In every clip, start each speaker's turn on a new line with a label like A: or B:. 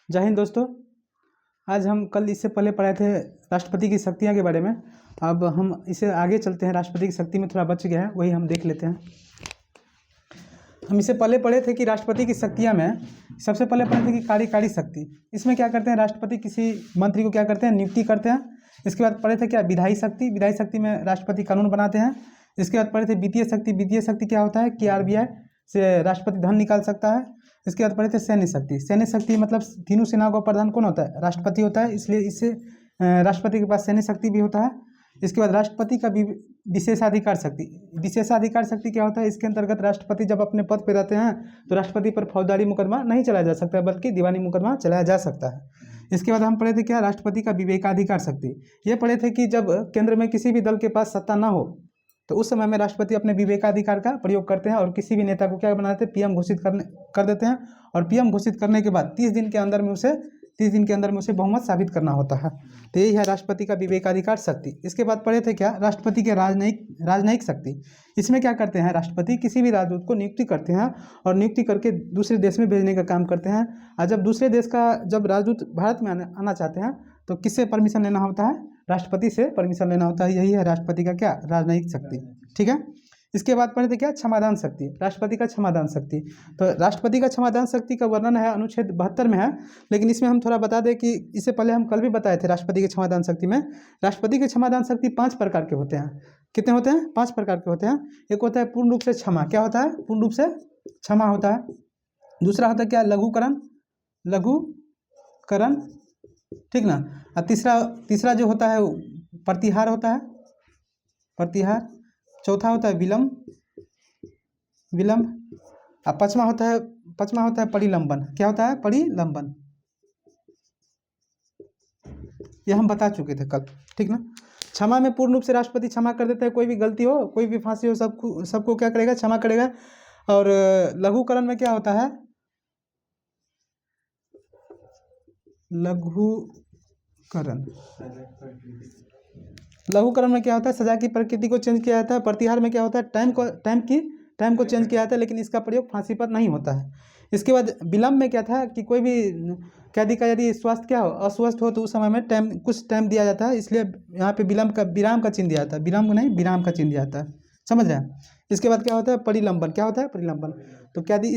A: जय हिंद दोस्तों। आज हम कल इससे पहले पढ़े थे राष्ट्रपति की शक्तियाँ के बारे में। अब हम इसे आगे चलते हैं। राष्ट्रपति की शक्ति में थोड़ा बच गया है, वही हम देख लेते हैं। हम इससे पहले पढ़े थे कि राष्ट्रपति की शक्तियाँ में सबसे पहले पढ़े थे कि कार्यकारी शक्ति। इसमें क्या करते हैं, राष्ट्रपति किसी मंत्री को क्या करते हैं, नियुक्ति करते हैं। इसके बाद पढ़े थे क्या, विधायी शक्ति। विधायी शक्ति में राष्ट्रपति कानून बनाते हैं। इसके बाद पढ़े थे वित्तीय शक्ति। वित्तीय शक्ति क्या होता है कि आरबीआई से राष्ट्रपति धन निकाल सकता है। इसके बाद पढ़े थे सैन्य शक्ति। सैन्य शक्ति मतलब तीनों सेनाओं का प्रधान कौन होता है, राष्ट्रपति होता है, इसलिए इससे राष्ट्रपति के पास सैन्य शक्ति भी होता है। इसके बाद राष्ट्रपति का विशेषाधिकार शक्ति। विशेषाधिकार शक्ति क्या होता है, इसके अंतर्गत राष्ट्रपति जब अपने पद पर रहते हैं तो राष्ट्रपति पर फौजदारी मुकदमा नहीं चलाया जा सकता, बल्कि दीवानी मुकदमा चलाया जा सकता है। इसके बाद हम पढ़े थे क्या, राष्ट्रपति का विवेकाधिकार शक्ति। ये पढ़े थे कि जब केंद्र में किसी भी दल के पास सत्ता ना हो तो उस समय में राष्ट्रपति अपने विवेकाधिकार का प्रयोग करते हैं और किसी भी नेता को क्या बनाते हैं, पीएम घोषित कर देते हैं। और पीएम घोषित करने के बाद 30 दिन के अंदर में उसे बहुमत साबित करना होता है। तो यही है राष्ट्रपति का विवेकाधिकार शक्ति। इसके बाद पढ़े थे क्या, राष्ट्रपति के राजनयिक शक्ति। इसमें क्या करते हैं, राष्ट्रपति किसी भी राजदूत को नियुक्ति करते हैं और नियुक्ति करके दूसरे देश में भेजने का काम करते हैं। और जब दूसरे देश का जब राजदूत भारत में आना चाहते हैं तो किससे परमिशन लेना होता है, राष्ट्रपति से परमिशन लेना होता है। यही है राष्ट्रपति का क्या, राजनयिक शक्ति। ठीक है। इसके बाद पढ़े थे क्या, क्षमादान शक्ति। राष्ट्रपति का क्षमादान शक्ति। तो राष्ट्रपति का क्षमादान शक्ति का वर्णन है अनुच्छेद 72 में है, लेकिन इसमें हम थोड़ा बता दें कि इससे पहले हम कल भी बताए थे राष्ट्रपति के क्षमादान शक्ति में। राष्ट्रपति के क्षमादान शक्ति 5 प्रकार के होते हैं। कितने होते हैं, 5 प्रकार के होते हैं। एक होता है पूर्ण रूप से क्षमा। क्या होता है, पूर्ण रूप से क्षमा होता है। दूसरा होता है क्या, लघुकरण। ठीक ना। और तीसरा जो होता है प्रतिहार होता है, प्रतिहार। चौथा होता है विलंब। और पांचवा होता है परिलंबन। क्या होता है, परिलंबन। यह हम बता चुके थे कल, ठीक ना। क्षमा में पूर्ण रूप से राष्ट्रपति क्षमा कर देता है, कोई भी गलती हो, कोई भी फांसी हो, सबको क्या करेगा, क्षमा करेगा। और लघुकरण में क्या होता है, लघुकरण में क्या होता है, सजा की प्रकृति को चेंज किया जाता है। प्रतिहार में क्या होता है, टाइम को चेंज किया जाता है, लेकिन इसका प्रयोग फांसी पर नहीं होता है। इसके बाद विलंब में क्या था कि कोई भी कैदी का यदि स्वास्थ्य क्या हो, अस्वस्थ हो, तो उस समय में कुछ टाइम दिया जाता है, इसलिए यहाँ पे विराम का चिन्ह दिया जाता है। विलंब नहीं, विराम का चिन्ह दिया जाता है, समझ रहे हैं। इसके बाद क्या होता है, परिलंबन। क्या होता है, परिलंबन। तो कैदी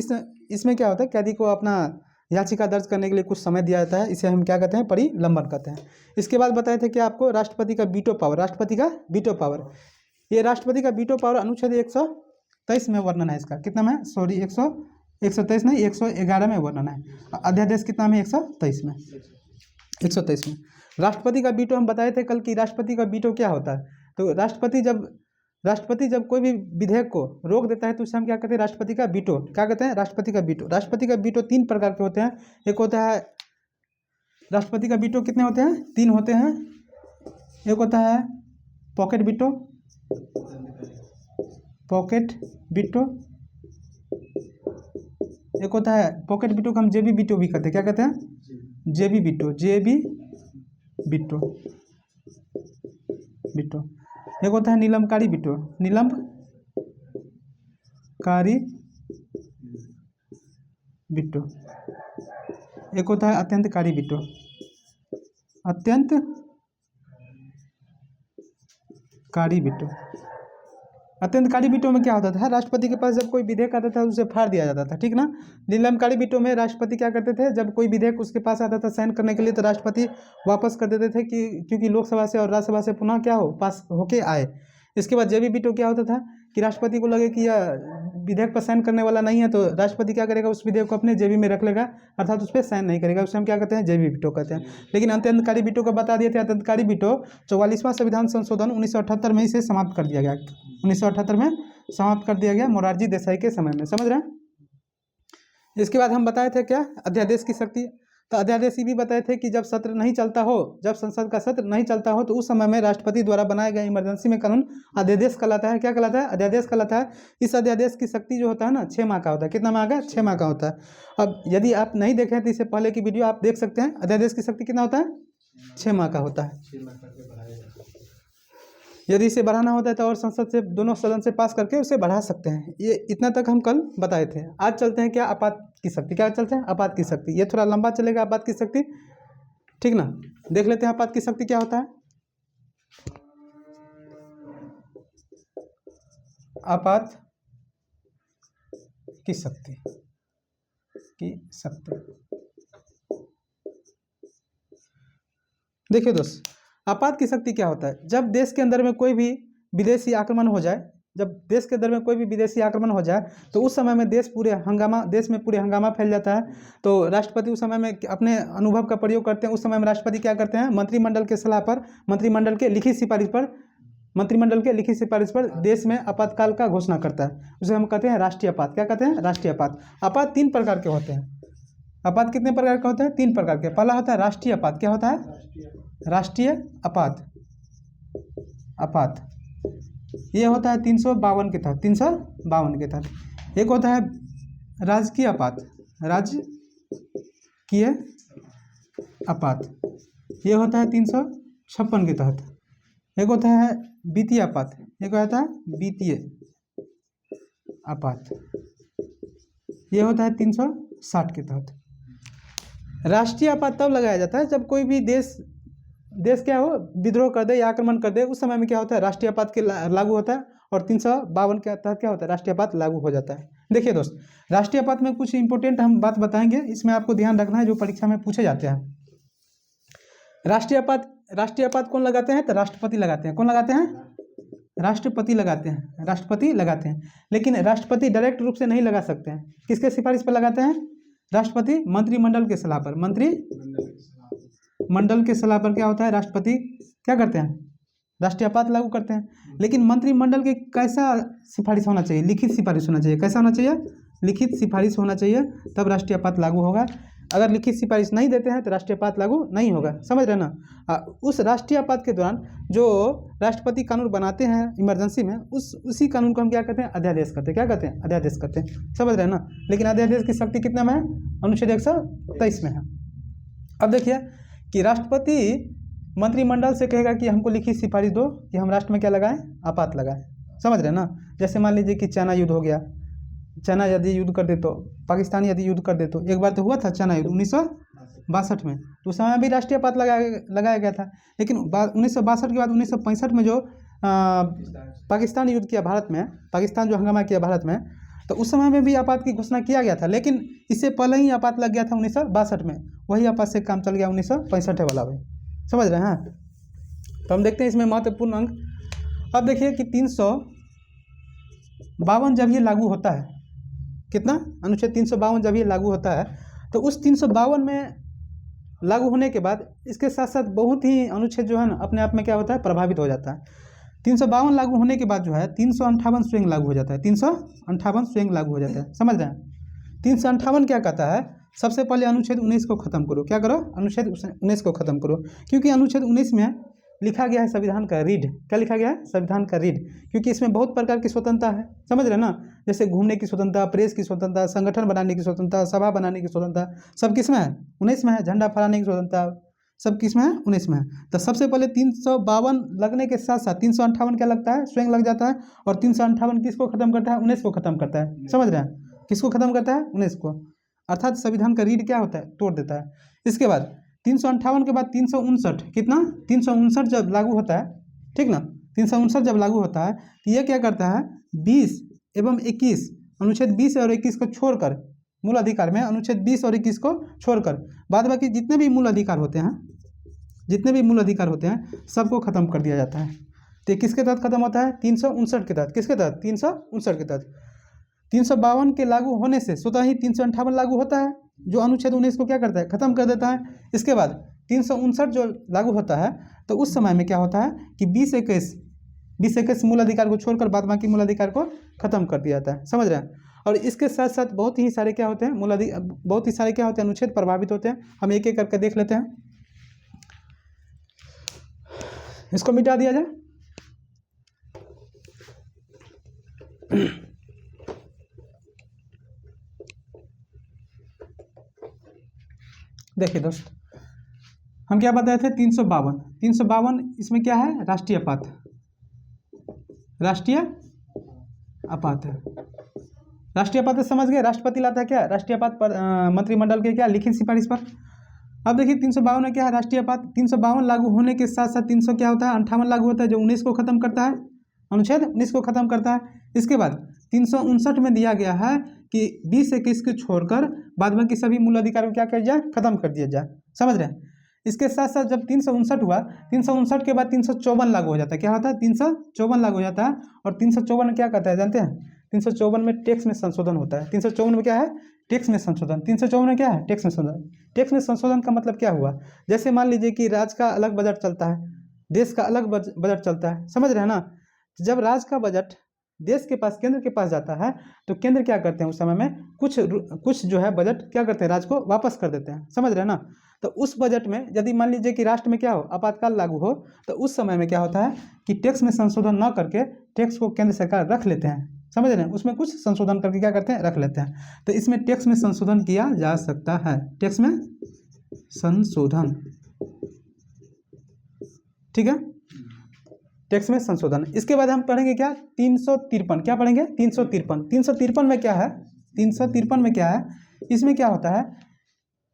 A: इसमें क्या होता है, कैदी को अपना याचिका दर्ज करने के लिए कुछ समय दिया जाता है, इसे हम क्या कहते हैं, परिलंबन कहते हैं। इसके बाद बताए थे कि आपको राष्ट्रपति का वीटो पावर। राष्ट्रपति का वीटो पावर, ये राष्ट्रपति का वीटो पावर अनुच्छेद 123 में वर्णन है इसका। कितना में, सॉरी 123 नहीं, 111 में वर्णन है। अध्यादेश कितना में, 123 में। 123 में राष्ट्रपति का वीटो हम बताए थे कल कि राष्ट्रपति का वीटो क्या होता है। तो राष्ट्रपति जब कोई भी विधेयक को रोक देता है तो उसे हम क्या कहते हैं, राष्ट्रपति का वीटो। क्या कहते हैं, राष्ट्रपति का वीटो। राष्ट्रपति का वीटो 3 प्रकार के होते हैं। एक होता है राष्ट्रपति का वीटो, कितने होते हैं, 3 होते हैं। एक होता है पॉकेट वीटो। एक होता है पॉकेट वीटो को हम जेबी वीटो भी कहते हैं। क्या कहते हैं, जेबी वीटो। एक होता है निलंबकारी वीटो। एक होता है अत्यंतकारी वीटो। अत्यंतकारी वीटो में क्या होता था, राष्ट्रपति के पास जब कोई विधेयक आता था उसे फाड़ दिया जाता था, ठीक ना। निलंबकारी वीटो में राष्ट्रपति क्या करते थे, जब कोई विधेयक उसके पास आता था साइन करने के लिए तो राष्ट्रपति वापस कर देते थे कि क्योंकि लोकसभा से और राज्यसभा से पुनः क्या हो, पास होके आए। इसके बाद जेबी वीटो क्या होता था कि राष्ट्रपति को लगे कि यह विधेयक पर साइन करने वाला नहीं है तो राष्ट्रपति क्या करेगा, उस विधेयक को अपने जेबी में रख लेगा, अर्थात उस पर साइन नहीं करेगा। उसे हम क्या कहते हैं, जेबी वीटो कहते हैं। लेकिन अत्यंतकारी वीटो को बता दिए थे, अत्यंतकारी वीटो 44वां संविधान संशोधन 1978 में इसे समाप्त कर दिया गया। 1978 में समाप्त कर दिया गया, मोरारजी देसाई के समय में, समझ रहे हैं। इसके बाद हम बताए थे क्या, अध्यादेश की शक्ति। तो अध्यादेश ये भी बताए थे कि जब सत्र नहीं चलता हो, जब संसद का सत्र नहीं चलता हो तो उस समय में राष्ट्रपति द्वारा बनाए गए इमरजेंसी में कानून अध्यादेश कहलाता है। क्या कहलाता है, अध्यादेश कहलाता है। इस अध्यादेश की शक्ति जो होता है ना, 6 माह का होता है। कितना माह का, 6 माह का होता है। अब यदि आप नहीं देखें तो इससे पहले की वीडियो आप देख सकते हैं। अध्यादेश की शक्ति कितना होता है, 6 माह का होता है। यदि इसे बढ़ाना होता है तो और संसद से, दोनों सदन से पास करके उसे बढ़ा सकते हैं। ये इतना तक हम कल बताए थे। आज चलते हैं क्या, आपात की शक्ति। क्या चलते हैं, आपात की शक्ति। ये थोड़ा लंबा चलेगा आपात की शक्ति, ठीक ना। देख लेते हैं आपात की शक्ति क्या होता है। आपात की शक्ति, देखिए दोस्त, आपात की शक्ति क्या होता है। जब देश के अंदर में कोई भी विदेशी आक्रमण हो जाए, जब देश के अंदर में कोई भी विदेशी आक्रमण हो जाए तो उस समय में देश में पूरे हंगामा फैल जाता है। तो राष्ट्रपति उस समय में अपने अनुभव का प्रयोग करते हैं। उस समय में राष्ट्रपति क्या करते हैं, मंत्रिमंडल के सलाह पर, मंत्रिमंडल के लिखित सिफारिश पर देश में आपातकाल का घोषणा करता है। उसे हम कहते हैं राष्ट्रीय आपात। क्या कहते हैं, राष्ट्रीय आपात। आपात 3 प्रकार के होते हैं। आपात कितने प्रकार के होते हैं, 3 प्रकार के। पहला होता है राष्ट्रीय आपात। क्या होता है, राष्ट्रीय आपात। ये होता है 352 के तहत, 352 के तहत। एक होता है राजकीय आपात, राजकीय आपात, ये होता है 356 के तहत। एक होता है वित्तीय आपात, एक होता है वित्तीय आपात, ये होता है 360 के तहत। राष्ट्रीय आपात तब लगाया जाता है जब कोई भी देश क्या हो, विद्रोह कर दे या आक्रमण कर दे। उस समय में क्या होता है, राष्ट्रीय आपात के लागू होता है और 352 के तहत क्या होता है, राष्ट्रीय आपात लागू हो जाता है। देखिए दोस्त, राष्ट्रीय आपात में कुछ इंपॉर्टेंट हम बात बताएंगे, इसमें आपको ध्यान रखना है, जो परीक्षा में पूछे जाते हैं। राष्ट्रीय आपात कौन लगाते हैं, तो राष्ट्रपति लगाते हैं। कौन लगाते हैं, राष्ट्रपति लगाते हैं। लेकिन राष्ट्रपति डायरेक्ट रूप से नहीं लगा सकते हैं। किसके सिफारिश पर लगाते हैं, राष्ट्रपति मंत्रिमंडल के सलाह पर। मंत्रिमंडल के सलाह पर क्या होता है, राष्ट्रपति क्या करते हैं, राष्ट्रीय आपात लागू करते हैं। लेकिन मंत्रिमंडल के कैसा सिफारिश होना चाहिए, लिखित सिफारिश होना चाहिए। कैसा होना चाहिए, लिखित सिफारिश होना चाहिए, तब राष्ट्रीय आपात लागू होगा। अगर लिखित सिफारिश नहीं देते हैं तो राष्ट्रीय आपात लागू नहीं होगा, समझ रहे ना। उस राष्ट्रीय आपात के दौरान जो राष्ट्रपति कानून बनाते हैं इमरजेंसी में, उसी कानून को हम क्या कहते हैं, अध्यादेश कहते हैं। क्या कहते हैं, अध्यादेश कहते हैं, समझ रहे हैं ना। लेकिन अध्यादेश की शक्ति कितना में है, अनुच्छेद 123 में है। अब देखिए कि राष्ट्रपति मंत्रिमंडल से कहेगा कि हमको लिखित सिफारिश दो कि हम राष्ट्र में क्या लगाएं, आपात लगाएं, समझ रहे हैं ना। जैसे मान लीजिए कि चाइना युद्ध हो गया, चाइना यदि युद्ध कर दे तो, पाकिस्तान यदि युद्ध कर दे तो, एक बार तो हुआ था चाइना युद्ध 1962 में, तो उस समय भी राष्ट्रीय आपात लगाया गया था। लेकिन 1962 के बाद 1965 में जो पाकिस्तान युद्ध किया भारत में, पाकिस्तान जो हंगामा किया भारत में, तो उस समय में भी आपात की घोषणा किया गया था। लेकिन इससे पहले ही आपात लग गया था 1962 में, वही आपात से काम चल गया 1965 वाला भाई, समझ रहे हैं। तो हम देखते हैं इसमें महत्वपूर्ण अंक। अब देखिए कि 352 जब ये लागू होता है, कितना, अनुच्छेद 352 जब ये लागू होता है, तो उस 352 में लागू होने के बाद इसके साथ साथ बहुत ही अनुच्छेद जो है ना अपने आप में क्या होता है, प्रभावित हो जाता है। 352 लागू होने के बाद जो है 358 स्वयं लागू हो जाता है। 358 स्वयं लागू हो जाता है, समझ रहे हैं। 358 क्या कहता है, सबसे पहले अनुच्छेद 19 को खत्म करो। क्या करो, अनुच्छेद 19 को खत्म करो, क्योंकि अनुच्छेद 19 में लिखा गया है संविधान का रीढ़। क्या लिखा गया है, संविधान का रीढ़, क्योंकि इसमें बहुत प्रकार की स्वतंत्रता है, समझ रहे ना। जैसे घूमने की स्वतंत्रता, प्रेस की स्वतंत्रता, संगठन बनाने की स्वतंत्रता, सभा बनाने की स्वतंत्रता, सब किस में है, 19 में है। झंडा फहराने की स्वतंत्रता, सब किस में है, 19 में है। तो सबसे पहले 352 लगने के साथ साथ 358 क्या लगता है, स्वयं लग जाता है। और 358 किसको खत्म करता है, 19 को खत्म करता है, समझ रहे हैं। किसको खत्म करता है, 19 को, अर्थात संविधान का रीढ़ क्या होता है, तोड़ देता है। इसके बाद 358 के बाद 359, कितना, 359 जब लागू होता है, ठीक ना, 359 जब लागू होता है तो ये क्या करता है, 20 एवं 21, अनुच्छेद 20 और 21 को छोड़कर, मूल अधिकार में अनुच्छेद 20 और 21 को छोड़कर बाद बाकी जितने भी मूल अधिकार होते हैं, सबको खत्म कर दिया जाता है। तो किसके तहत खत्म होता है, 359 के तहत। किसके तहत, 359 के तहत। 352 के लागू होने से स्वतः ही 358 लागू होता है, जो अनुच्छेद 19 को क्या करता है, खत्म कर देता है। इसके बाद 359 जो लागू होता है, तो उस समय में क्या होता है कि 20-21 मूल अधिकार को छोड़कर बाद बाकी मूल अधिकार को खत्म कर दिया जाता है, समझ रहे हैं। और इसके साथ साथ बहुत ही सारे क्या होते हैं, अनुच्छेद प्रभावित होते हैं। हम एक एक करके देख लेते हैं। इसको मिटा दिया जाए। देखिए दोस्त, हम क्या बताए थे, 352 इसमें क्या है, राष्ट्रीय आपात। राष्ट्रीय आपात है। राष्ट्रीय आपात समझ गए। राष्ट्रपति लाता है क्या राष्ट्रीय आपात पर मंत्रिमंडल के क्या लिखित सिफारिश पर। अब देखिए 352 में क्या है राष्ट्रीय आपात। 352 लागू होने के साथ साथ 300 क्या होता है 58 लागू होता है जो 19 को खत्म करता है, अनुच्छेद 19 को खत्म करता है। इसके बाद 359 में दिया गया है कि 20-21 को छोड़कर बाद बाकी सभी मूल अधिकार को क्या कर जाए खत्म कर दिया जाए। समझ रहे हैं। इसके साथ साथ जब 359 हुआ 359 के बाद 354 लागू हो जाता है। क्या होता है 354 लागू हो जाता है। और 354 में क्या कहता है जानते हैं 354 में टैक्स में संशोधन होता है। 354 में क्या है टैक्स में संशोधन। 354 में क्या है टैक्स में संशोधन। टैक्स में संशोधन का मतलब क्या हुआ, जैसे मान लीजिए कि राज्य का अलग बजट चलता है, देश का अलग बजट चलता है, समझ रहे हैं ना। जब राज्य का बजट देश के पास केंद्र के पास जाता है तो केंद्र क्या करते हैं उस समय में कुछ जो है बजट क्या करते हैं राज्य को वापस कर देते हैं। समझ रहे हैं ना। तो उस बजट में यदि मान लीजिए कि राष्ट्र में क्या हो आपातकाल लागू हो तो उस समय में क्या होता है कि टैक्स में संशोधन न करके टैक्स को केंद्र सरकार रख लेते हैं। समझ रहे हैं। उसमें कुछ संशोधन करके क्या करते हैं रख लेते हैं। तो इसमें टैक्स में संशोधन किया जा सकता है। टैक्स में संशोधन, ठीक है, टैक्स में संशोधन। इसके बाद हम पढ़ेंगे क्या 353। क्या पढ़ेंगे 353। 353 में क्या है 353 में क्या है इसमें क्या होता है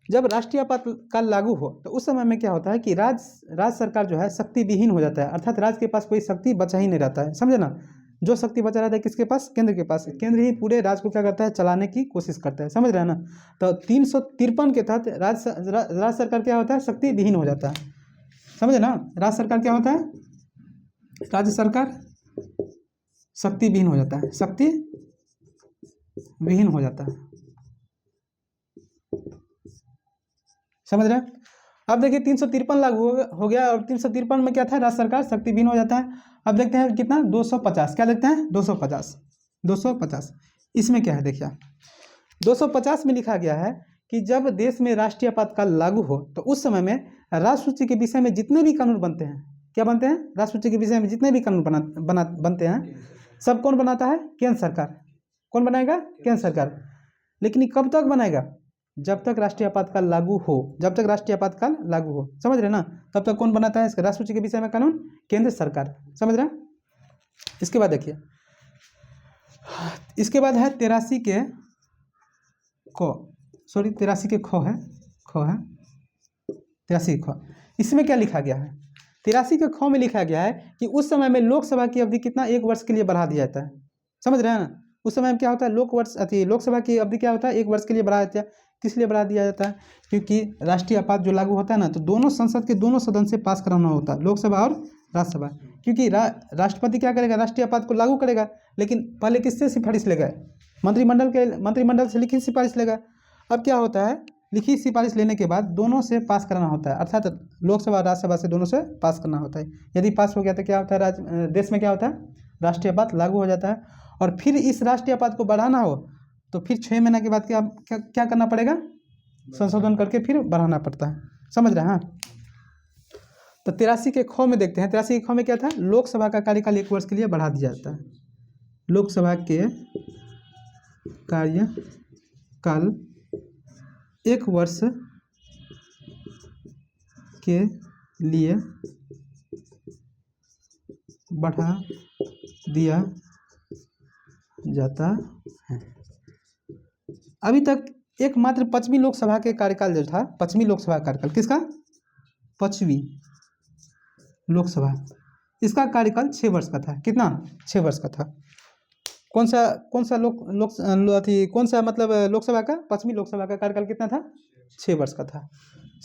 A: जब राष्ट्रीय आपातकाल लागू हो तो उस समय में क्या होता है कि राज्य सरकार जो है शक्ति विहीन हो जाता है। अर्थात राज्य के पास कोई शक्ति बचा ही नहीं रहता है। समझे ना। जो शक्ति बचा रहता है किसके पास केंद्र के पास। केंद्र ही पूरे राज्य को क्या करता है चलाने की कोशिश करता है। समझ रहे हैं ना। तो 353 के तहत राज्य सरकार क्या होता है शक्ति विहीन हो जाता है। समझे ना। राज्य सरकार क्या होता है राज्य सरकार शक्ति विहीन हो जाता है। शक्ति विहीन हो जाता है। समझ रहे हैं। अब देखिए 353 लागू हो गया और 353 में क्या था राज्य सरकार शक्ति विहीन हो जाता है। अब देखते हैं कितना 250। क्या देखते हैं 250। इसमें क्या है देखिए 250 में लिखा गया है कि जब देश में राष्ट्रीय आपातकाल लागू हो तो उस समय में राज्य सूची के विषय में जितने भी कानून बनते हैं क्या बनते हैं राज्य सूची के विषय में जितने भी कानून बनते हैं सब कौन बनाता है केंद्र सरकार। कौन बनाएगा केंद्र सरकार। लेकिन ये कब तक बनाएगा जब तक राष्ट्रीय आपातकाल लागू हो। जब तक राष्ट्रीय आपातकाल लागू हो समझ रहे ना तब तक कौन बनाता है इसका राज्य सूची के विषय में कानून केंद्र सरकार। समझ रहे हैं। इसके बाद देखिए इसके बाद है 83 के ख है 83 ख। इसमें क्या लिखा गया है 83 के ख में लिखा गया है कि उस समय में लोकसभा की अवधि कितना 1 वर्ष के लिए बढ़ा दिया जाता है। समझ रहे हैं ना। उस समय में क्या होता है लोकसभा की अवधि क्या होता है 1 वर्ष के लिए बढ़ा देता है। किस लिए बढ़ा दिया जाता है क्योंकि राष्ट्रीय आपात जो लागू होता है ना तो दोनों संसद के दोनों सदन से पास कराना होता है लोकसभा और राज्यसभा। क्योंकि राष्ट्रपति क्या करेगा राष्ट्रीय आपात को लागू करेगा लेकिन पहले किससे सिफारिश लेगा मंत्रिमंडल से लिखित सिफारिश लेगा। अब क्या होता है लिखित सिफारिश लेने के बाद दोनों से पास कराना होता है अर्थात लोकसभा और राज्यसभा से दोनों से पास करना होता है। यदि पास हो गया तो क्या होता है देश में क्या होता है राष्ट्रीय आपात लागू हो जाता है। और फिर इस राष्ट्रीय आपात को बढ़ाना हो तो फिर 6 महीने के बाद क्या करना पड़ेगा संशोधन करके फिर बढ़ाना पड़ता है। समझ रहे हैं। हाँ। तो 83 के ख में देखते हैं 83 के ख में क्या था लोकसभा का कार्यकाल 1 वर्ष के लिए बढ़ा दिया जाता है। लोकसभा के कार्यकाल 1 वर्ष के लिए बढ़ा दिया जाता है। अभी तक एकमात्र 5वीं लोकसभा के कार्यकाल जो था 5वीं लोकसभा कार्यकाल किसका 5वीं लोकसभा इसका कार्यकाल 6 वर्ष का था। कितना 6 वर्ष का था। कौन सा लोकसभा का 5वीं लोकसभा का कार्यकाल कितना था 6 वर्ष का था।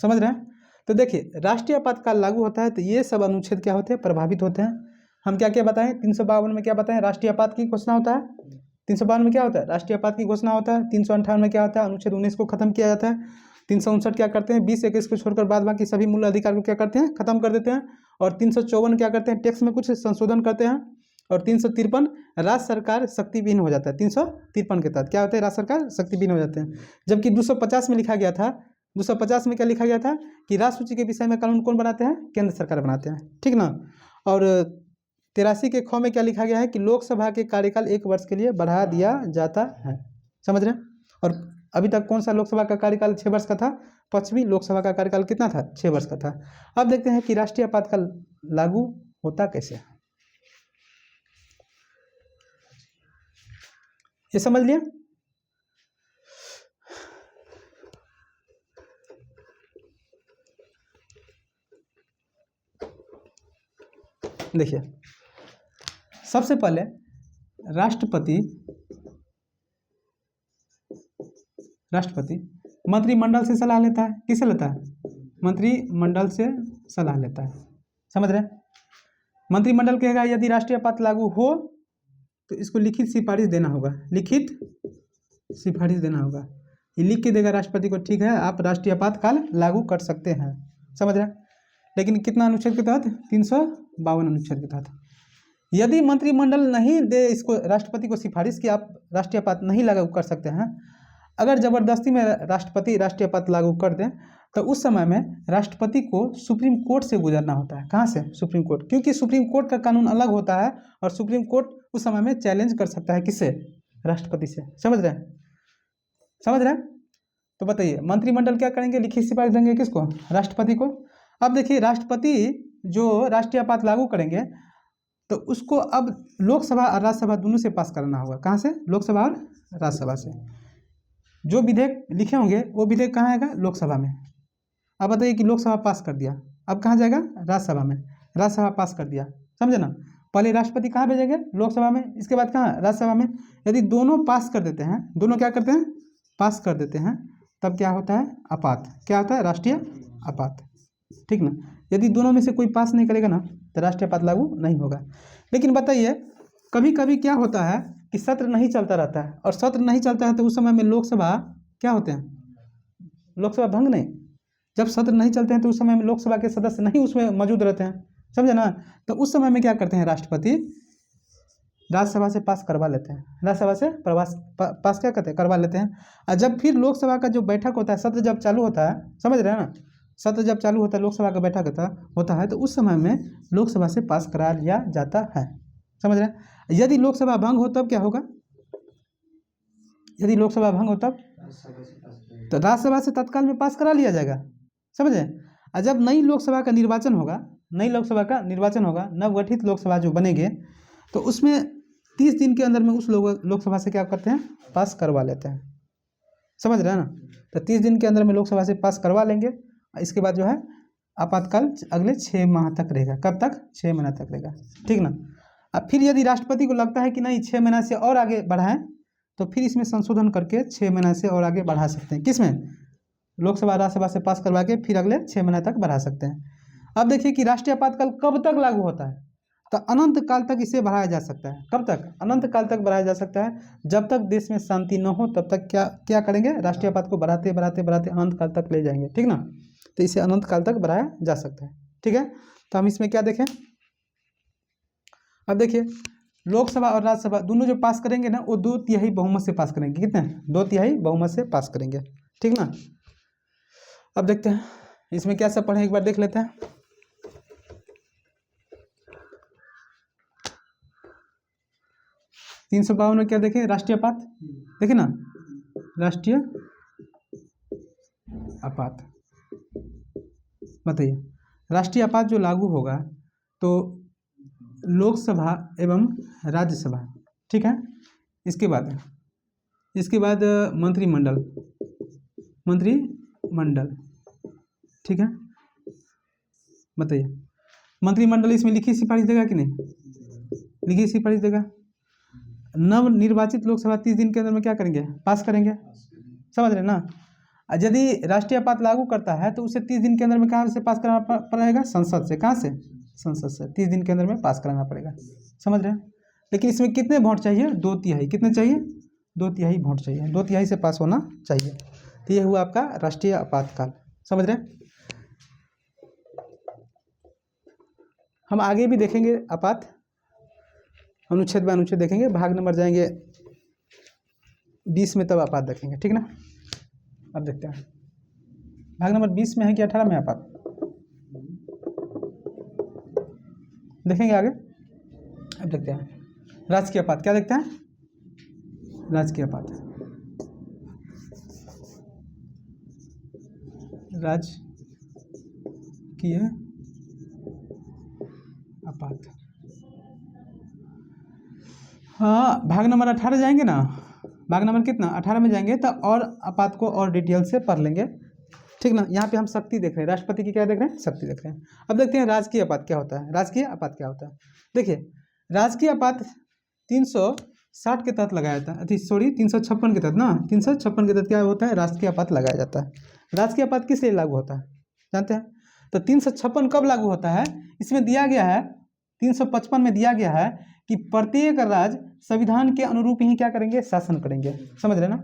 A: समझ रहे हैं। तो देखिए राष्ट्रीय आपातकाल लागू होता है तो ये सब अनुच्छेद क्या होते हैं प्रभावित होते हैं। हम क्या क्या बताएं 352 में क्या बताएं राष्ट्रीय आपात की घोषणा होता है। 352 में क्या होता है राष्ट्रीय आपात की घोषणा होता है। 358 में क्या होता है अनुच्छेद 19 को खत्म किया जाता है। 359 क्या करते हैं 20-21 को छोड़कर बाद बाकी सभी मूल अधिकार को क्या करते हैं खत्म कर देते हैं। और 354 क्या करते हैं टैक्स में कुछ संशोधन करते हैं। और 353 राज्य सरकार शक्ति विहीन हो जाता है। 353 के तहत क्या होता है राज्य सरकार शक्ति विहीन हो जाते हैं। जबकि 250 में लिखा गया था 250 में क्या लिखा गया था कि राज्य सूची के विषय में कानून कौन बनाते हैं केंद्र सरकार बनाते हैं। ठीक ना। और 83 के ख में क्या लिखा गया है कि लोकसभा के कार्यकाल 1 वर्ष के लिए बढ़ा दिया जाता है। समझ रहे हैं। और अभी तक कौन सा लोकसभा का कार्यकाल 6 वर्ष का था 5वीं लोकसभा का कार्यकाल कितना था 6 वर्ष का था। अब देखते हैं कि राष्ट्रीय आपातकाल लागू होता कैसे है। ये समझ लिया। देखिए सबसे पहले राष्ट्रपति मंत्रिमंडल से सलाह लेता है। किससे लेता है? मंत्रिमंडल से सलाह लेता है। समझ रहे? मंत्रिमंडल कहेगा यदि राष्ट्रीय आपात लागू हो तो इसको लिखित सिफारिश देना होगा। लिखित सिफारिश देना होगा। ये लिख के देगा राष्ट्रपति को, ठीक है आप राष्ट्रीय आपातकाल लागू कर सकते हैं। समझ रहे? लेकिन कितना अनुच्छेद के तहत? 352 अनुच्छेद के तहत। यदि मंत्रिमंडल नहीं दे इसको राष्ट्रपति को सिफारिश कि आप राष्ट्रीय आपात नहीं लागू कर सकते हैं, अगर जबरदस्ती में राष्ट्रपति राष्ट्रीय आपात लागू कर दें तो उस समय में राष्ट्रपति को सुप्रीम कोर्ट से गुजरना होता है। कहाँ से? Supreme court. क्योंकि सुप्रीम कोर्ट का कानून अलग होता है और सुप्रीम कोर्ट उस समय में चैलेंज कर सकता है। किससे? राष्ट्रपति से। समझ रहे हैं? समझ रहे हैं? तो बताइए मंत्रिमंडल क्या करेंगे? लिखित सिफारिश देंगे किसको? राष्ट्रपति को। अब देखिए राष्ट्रपति जो राष्ट्रीय आपात लागू करेंगे तो उसको अब लोकसभा और राज्यसभा दोनों से पास करना होगा। कहाँ से? लोकसभा और राज्यसभा से। जो विधेयक लिखे होंगे वो विधेयक कहाँ आएगा? लोकसभा में। अब बताइए कि लोकसभा पास कर दिया, अब कहाँ जाएगा? राज्यसभा में। राज्यसभा पास कर दिया, समझे ना? पहले राष्ट्रपति कहाँ भेजेंगे? लोकसभा में, इसके बाद कहाँ? राज्यसभा में। यदि दोनों पास कर देते हैं, दोनों क्या करते हैं? पास कर देते हैं, तब क्या होता है? आपात। क्या होता है? राष्ट्रीय आपात। ठीक ना? यदि दोनों में से कोई पास नहीं करेगा ना तो राष्ट्रीय आपात लागू नहीं होगा। लेकिन बताइए कभी कभी क्या होता है कि सत्र नहीं चलता रहता है, और सत्र नहीं चलता है तो उस समय में लोकसभा क्या होते हैं? लोकसभा भंग नहीं। जब सत्र नहीं चलते हैं तो उस समय में लोकसभा के सदस्य नहीं उसमें मौजूद रहते हैं। समझे ना? तो उस समय में क्या करते हैं? राष्ट्रपति राज्यसभा से पास करवा लेते हैं। राज्यसभा से पास क्या करते हैं? करवा लेते हैं। और जब फिर लोकसभा का जो बैठक होता है, सत्र जब चालू होता है, समझ रहे हैं ना? सत्र जब चालू होता है, लोकसभा का बैठक होता है तो उस समय में लोकसभा से पास करा लिया जाता है। समझ रहे हैं? यदि लोकसभा भंग हो तब क्या होगा? यदि लोकसभा भंग हो तब तो राज्यसभा से तत्काल में पास करा लिया जाएगा। समझे? और जब नई लोकसभा का निर्वाचन होगा, नवगठित लोकसभा जो बनेंगे तो उसमें 30 दिन के अंदर में उस लोकसभा से क्या करते हैं? पास करवा लेते हैं। समझ रहे हैं ना? तो 30 दिन के अंदर में लोकसभा से पास करवा लेंगे। इसके बाद जो है आपातकाल अगले 6 माह तक रहेगा। कब तक? 6 महीना तक रहेगा। ठीक ना? अब फिर यदि राष्ट्रपति को लगता है कि नहीं 6 महीना से और आगे बढ़ाएं तो फिर इसमें संशोधन करके 6 महीना से और आगे बढ़ा सकते हैं। किसमें? लोकसभा राज्यसभा से पास करवा के फिर अगले 6 महीना तक बढ़ा सकते हैं। अब देखिए कि राष्ट्रीय आपातकाल कब तक लागू होता है? तो अनंत काल तक इसे बढ़ाया जा सकता है। कब तक? अनंत काल तक बढ़ाया जा सकता है। जब तक देश में शांति न हो तब तक क्या करेंगे? राष्ट्रीय आपात को बढ़ाते बढ़ाते बढ़ाते अनंत काल तक ले जाएंगे। ठीक ना? तो इसे अनंत काल तक बढ़ाया जा सकता है। ठीक है? तो हम इसमें क्या देखें? अब देखिए लोकसभा और राज्यसभा दोनों जो पास करेंगे ना वो 2/3 बहुमत से पास करेंगे। कितने? 2/3 बहुमत से पास करेंगे। ठीक ना? अब देखते हैं इसमें क्या सब पढ़े, एक बार देख लेते हैं। तीन सौ 52 में क्या देखें? राष्ट्रीय आपात। देखे ना? राष्ट्रीय आपात। बताइए राष्ट्रीय आपात जो लागू होगा तो लोकसभा एवं राज्यसभा, ठीक है, इसके बाद मंत्रिमंडल, ठीक है। बताइए मंत्रिमंडल इसमें लिखित सिफारिश देगा कि नहीं? लिखित सिफारिश देगा। नव निर्वाचित लोकसभा 30 दिन के अंदर में क्या करेंगे? पास करेंगे। समझ रहे ना? यदि राष्ट्रीय आपात लागू करता है तो उसे 30 दिन के अंदर में कहाँ से पास कराना पड़ेगा? संसद से। कहाँ से? संसद से 30 दिन के अंदर में पास कराना पड़ेगा। समझ रहे हैं? लेकिन इसमें कितने वोट चाहिए? 2/3। कितने चाहिए? 2/3 वोट चाहिए। 2/3 से पास होना चाहिए। तो ये हुआ आपका राष्ट्रीय आपातकाल। समझ रहे हैं? हम आगे भी देखेंगे आपात, अनुच्छेद बाय अनुच्छेद देखेंगे। भाग नंबर जाएंगे 20 में, तब आपात देखेंगे। ठीक ना? अब देखते हैं भाग नंबर 20 में है कि 18 में आपात देखेंगे आगे। अब देखते हैं राजकीय आपात। क्या देखते हैं? राजकीय आपात। राजकीय आपात, हाँ भाग नंबर 18 जाएंगे ना, भाग नंबर कितना 18 में जाएंगे तो और आपात को और डिटेल से पढ़ लेंगे, ठीक ना। यहाँ पे हम शक्ति देख रहे हैं, राष्ट्रपति की क्या देख रहे हैं, शक्ति देख रहे हैं। अब देखते हैं राजकीय आपात क्या होता है। राजकीय आपात क्या होता है, देखिए राजकीय आपात 360 के तहत लगाया जाता है, सॉरी 356 के तहत ना, 356 के तहत क्या होता है, राजकीय आपात लगाया जाता है। राजकीय आपात किस लिए लागू होता है जानते हैं, तो 356 कब लागू होता है, इसमें दिया गया है 355 में दिया गया है कि प्रत्येक राज्य संविधान के अनुरूप ही क्या करेंगे, शासन करेंगे, समझ रहे ना।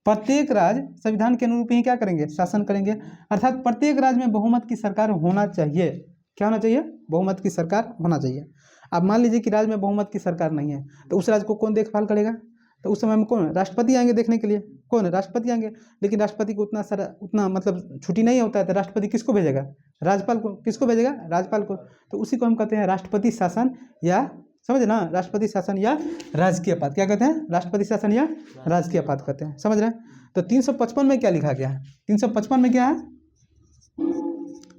A: प्रत्येक राज्य संविधान के अनुरूप ही क्या करेंगे, शासन करेंगे। अर्थात प्रत्येक राज्य में बहुमत की सरकार होना चाहिए, क्या होना चाहिए, बहुमत की सरकार होना चाहिए। अब मान लीजिए कि राज्य में बहुमत की सरकार नहीं है, तो उस राज्य को कौन देखभाल करेगा, तो उस समय में कौन, राष्ट्रपति आएंगे देखने के लिए, कौन, राष्ट्रपति आएंगे। लेकिन राष्ट्रपति को उतना मतलब छुट्टी नहीं होता है, तो राष्ट्रपति किसको भेजेगा, राज्यपाल को, किसको भेजेगा, राज्यपाल को। तो उसी को हम कहते हैं राष्ट्रपति शासन, या समझ ना, राष्ट्रपति शासन या राजकीय आपात, क्या कहते हैं, राष्ट्रपति शासन या राजकीय आपात कहते हैं, समझ रहे हैं। तो 355 में क्या लिखा गया है, 355 में क्या है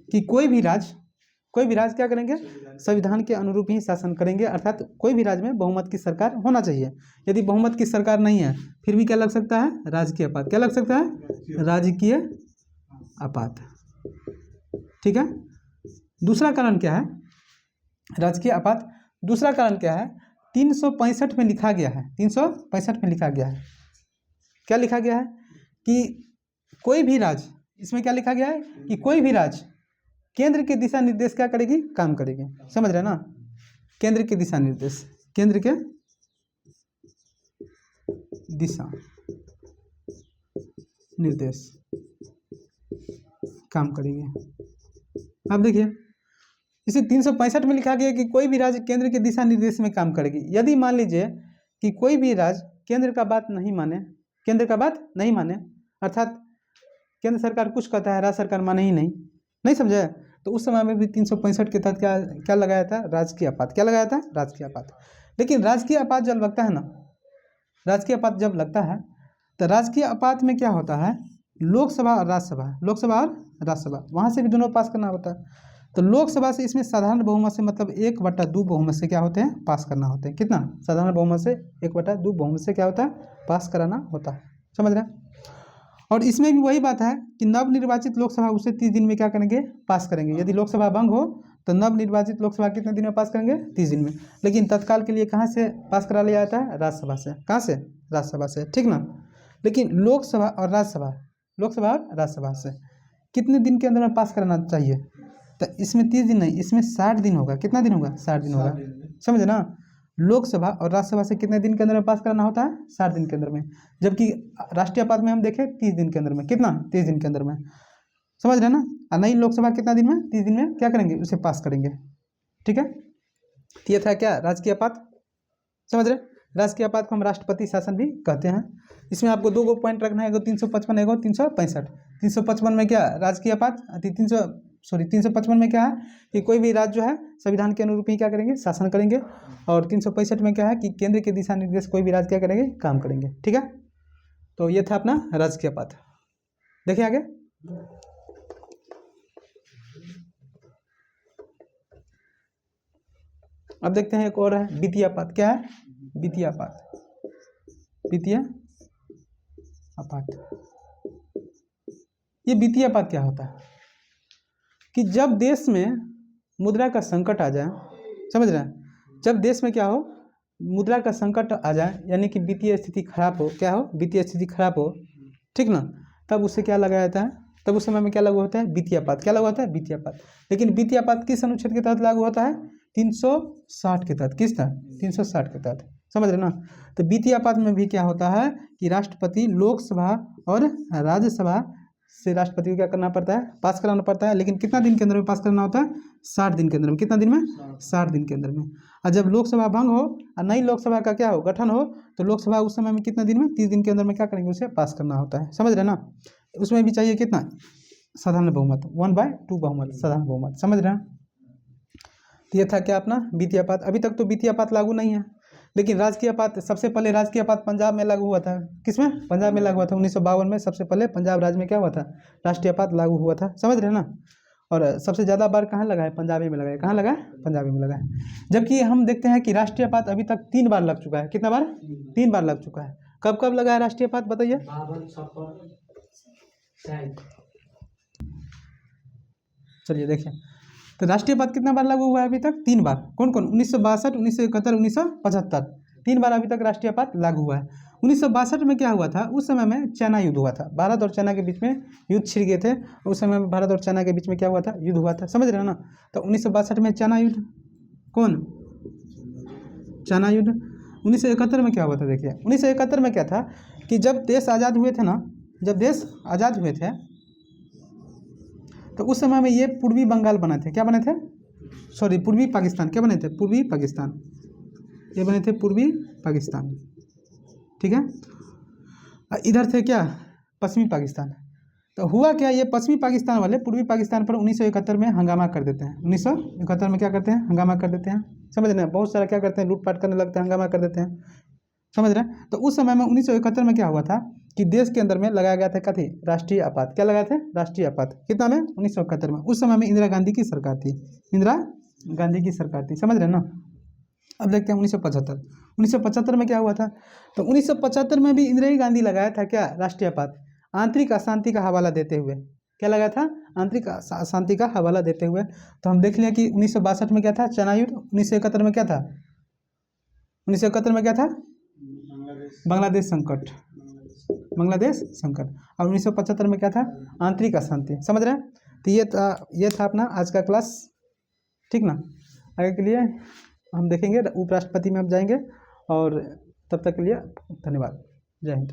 A: कि कोई भी राज्य क्या करेंगे, संविधान के अनुरूप ही शासन करेंगे। अर्थात कोई भी राज्य में बहुमत की सरकार होना चाहिए। यदि बहुमत की सरकार नहीं है फिर भी क्या लग सकता है, राजकीय आपात, क्या लग सकता है, राजकीय आपात, ठीक है। दूसरा कारण क्या है, राजकीय आपात दूसरा कारण क्या है, 365 में लिखा गया है, 365 में लिखा गया है, क्या लिखा गया है कि कोई भी राज्य, इसमें क्या लिखा गया है कि कोई भी राज्य केंद्र के दिशा निर्देश क्या करेगी, काम करेगी, समझ रहे ना। केंद्र के दिशा निर्देश, केंद्र के दिशा निर्देश काम करेगी। अब देखिए इसे 365 में लिखा गया कि कोई भी राज्य केंद्र के दिशा निर्देश में काम करेगी। यदि मान लीजिए कि कोई भी राज्य केंद्र का बात नहीं माने, केंद्र का बात नहीं माने, अर्थात केंद्र सरकार कुछ कहता है, राज्य सरकार माने ही नहीं समझे, तो उस समय में भी 365 के तहत क्या लगाया था, राजकीय आपात, क्या लगाया था, राजकीय आपात। लेकिन राजकीय आपात जब लगता है ना, राजकीय आपात जब लगता है तो राजकीय आपात में क्या होता है, लोकसभा और राज्यसभा, लोकसभा और राज्यसभा वहाँ से भी दोनों पास करना होता है। तो लोकसभा से इसमें साधारण बहुमत से, मतलब 1/2 बहुमत से क्या होते हैं, पास करना होते हैं। कितना, साधारण बहुमत से 1/2 बहुमत से क्या होता है, पास कराना होता है, समझ रहे हैं। और इसमें भी वही बात है कि नवनिर्वाचित लोकसभा उसे 30 दिन में क्या करेंगे, पास करेंगे। यदि लोकसभा भंग हो तो नवनिर्वाचित लोकसभा कितने दिन में पास करेंगे, 30 दिन में। लेकिन तत्काल के लिए कहाँ से पास करा लिया जाता है, राज्यसभा से, कहाँ से, राज्यसभा से, ठीक ना। लेकिन लोकसभा और राज्यसभा, लोकसभा और राज्यसभा से कितने दिन के अंदर में पास कराना चाहिए, तो इसमें 30 दिन नहीं, इसमें 60 दिन होगा। कितना दिन होगा, 60 दिन होगा, समझे ना। लोकसभा और राज्यसभा से कितने दिन के अंदर में पास करना होता है, 60 दिन के अंदर में। जबकि राष्ट्रीय आपात में हम देखें 30 दिन के अंदर में, कितना, 30 दिन के अंदर में, समझ रहे ना। और नई लोकसभा कितना दिन में, 30 दिन में क्या करेंगे, उसे पास करेंगे, ठीक है। तो ये था क्या, राजकीय आपात, समझ रहे। राजकीय आपात को हम राष्ट्रपति शासन भी कहते हैं। इसमें आपको 2 पॉइंट रखना है, एगो 355, एगो 365। 355 में क्या, राजकीय आपात, 355 में क्या है कि कोई भी राज्य जो है संविधान के अनुरूप ही क्या करेंगे, शासन करेंगे। और 365 में क्या है कि केंद्र के दिशा निर्देश कोई भी राज्य क्या करेंगे, काम करेंगे, ठीक है। तो ये था अपना राजकीय आपात। देखिए आगे, अब देखते हैं एक और है वित्तीय आपात। क्या है, वित्तीय आपात, वित्तीय आपात। ये वित्तीय आपात क्या होता है कि जब देश में मुद्रा का संकट आ जाए, समझ रहे हैं, जब देश में क्या हो, मुद्रा का संकट आ जाए, यानी कि वित्तीय स्थिति खराब हो, क्या हो, वित्तीय स्थिति खराब हो, ठीक ना, तब उससे क्या लगाया जाता है, तब उस समय में क्या लागू होता है, वित्तीय आपात। क्या लागू होता है, वित्तीय आपात। लेकिन वित्तीय आपात किस अनुच्छेद के तहत लागू होता है, 360 के तहत। किस तहत, 360 के तहत, समझ रहे ना। तो वित्तीय आपात में भी क्या होता है कि राष्ट्रपति लोकसभा और राज्यसभा से राष्ट्रपति को क्या करना पड़ता है, पास कराना पड़ता है। लेकिन कितना दिन के अंदर में पास करना होता है, 60 दिन के अंदर में। कितना दिन में, 60 दिन के अंदर में। और जब लोकसभा भंग हो और नई लोकसभा का क्या हो, गठन हो, तो लोकसभा उस समय में कितने दिन में, 30 दिन के अंदर में क्या करेंगे, उसे पास करना होता है, समझ रहे ना। उसमें भी चाहिए कितना, साधारण बहुमत, 1/2 बहुमत, साधारण बहुमत, समझ रहे हैं। तो ये था क्या अपना वित्तीय आपात। अभी तक तो वित्तीय आपात लागू नहीं है, लेकिन राजकीय आपात, सबसे पहले राजकीय आपात पंजाब में लागू हुआ था। किसमें, पंजाब में लागू हुआ था। 1952 में सबसे पहले पंजाब राज्य में क्या हुआ था, राष्ट्रीय आपात लागू हुआ था, समझ रहे हैं ना। और सबसे ज़्यादा बार कहाँ लगा है, पंजाबी में लगा है। कहाँ लगा है, पंजाबी में लगा है। जबकि हम देखते हैं कि राष्ट्रीय आपात अभी तक 3 बार लग चुका है। कितना बार, 3 बार लग चुका है। कब कब लगा है राष्ट्रीय आपात बताइए।
B: 52 छप्पन 60।
A: चलिए देखिए, तो राष्ट्रीय आपात कितना बार लागू हुआ है अभी तक? 3 बार। कौन कौन? 1962, 1971, 1975। 3 बार अभी तक राष्ट्रीय आपात लागू हुआ है। 1962 में क्या हुआ था? उस समय में चाइना युद्ध हुआ था, भारत और चाइना के बीच में युद्ध छिड़ गए थे। उस समय में भारत और चाइना के बीच में क्या हुआ था? युद्ध हुआ था, समझ रहे हो ना। तो 1962 में चाइना युद्ध, कौन? चाइना युद्ध। 1971 में क्या हुआ था? देखिए 1971 में क्या था कि जब देश आज़ाद हुए थे ना, जब देश आज़ाद हुए थे तो उस समय में ये पूर्वी बंगाल बने थे। क्या बने थे? सॉरी, पूर्वी पाकिस्तान। क्या बने थे? पूर्वी पाकिस्तान। ये बने थे पूर्वी पाकिस्तान, ठीक है। इधर थे क्या? पश्चिमी पाकिस्तान। तो हुआ क्या, ये पश्चिमी पाकिस्तान वाले पूर्वी पाकिस्तान पर 1971 में हंगामा कर देते हैं। 1971 में क्या करते हैं? हंगामा कर देते हैं, समझ रहे हैं। बहुत सारा क्या करते हैं? लूटपाट करने लगते हैं, हंगामा कर देते हैं, समझ रहे हैं। तो उस समय में 1971 में क्या हुआ था कि देश के अंदर में लगाया गया था कथी? राष्ट्रीय आपात। क्या लगाए थे? राष्ट्रीय आपात। कितना में? 1971 में। उस समय में इंदिरा गांधी की सरकार थी, इंदिरा गांधी की सरकार थी, समझ रहे हैं ना। अब देखते हैं 1975। 1975 में क्या हुआ था? तो 1975 में भी इंदिरा गांधी लगाया था क्या? राष्ट्रीय आपात। आंतरिक अशांति का हवाला देते हुए। क्या लगाया था? आंतरिक अशांति का हवाला देते हुए। तो हम देख लिया कि 1962 में क्या था? चाइना युद्ध। 1971 में क्या था? 1971 में क्या था? बांग्लादेश संकट, बांग्लादेश संकट। और 1975 में क्या था? आंतरिक अशांति, समझ रहे हैं। तो ये था अपना आज का क्लास, ठीक ना। आगे के लिए हम देखेंगे उपराष्ट्रपति में अब जाएंगे, और तब तक के लिए धन्यवाद। जय हिंद।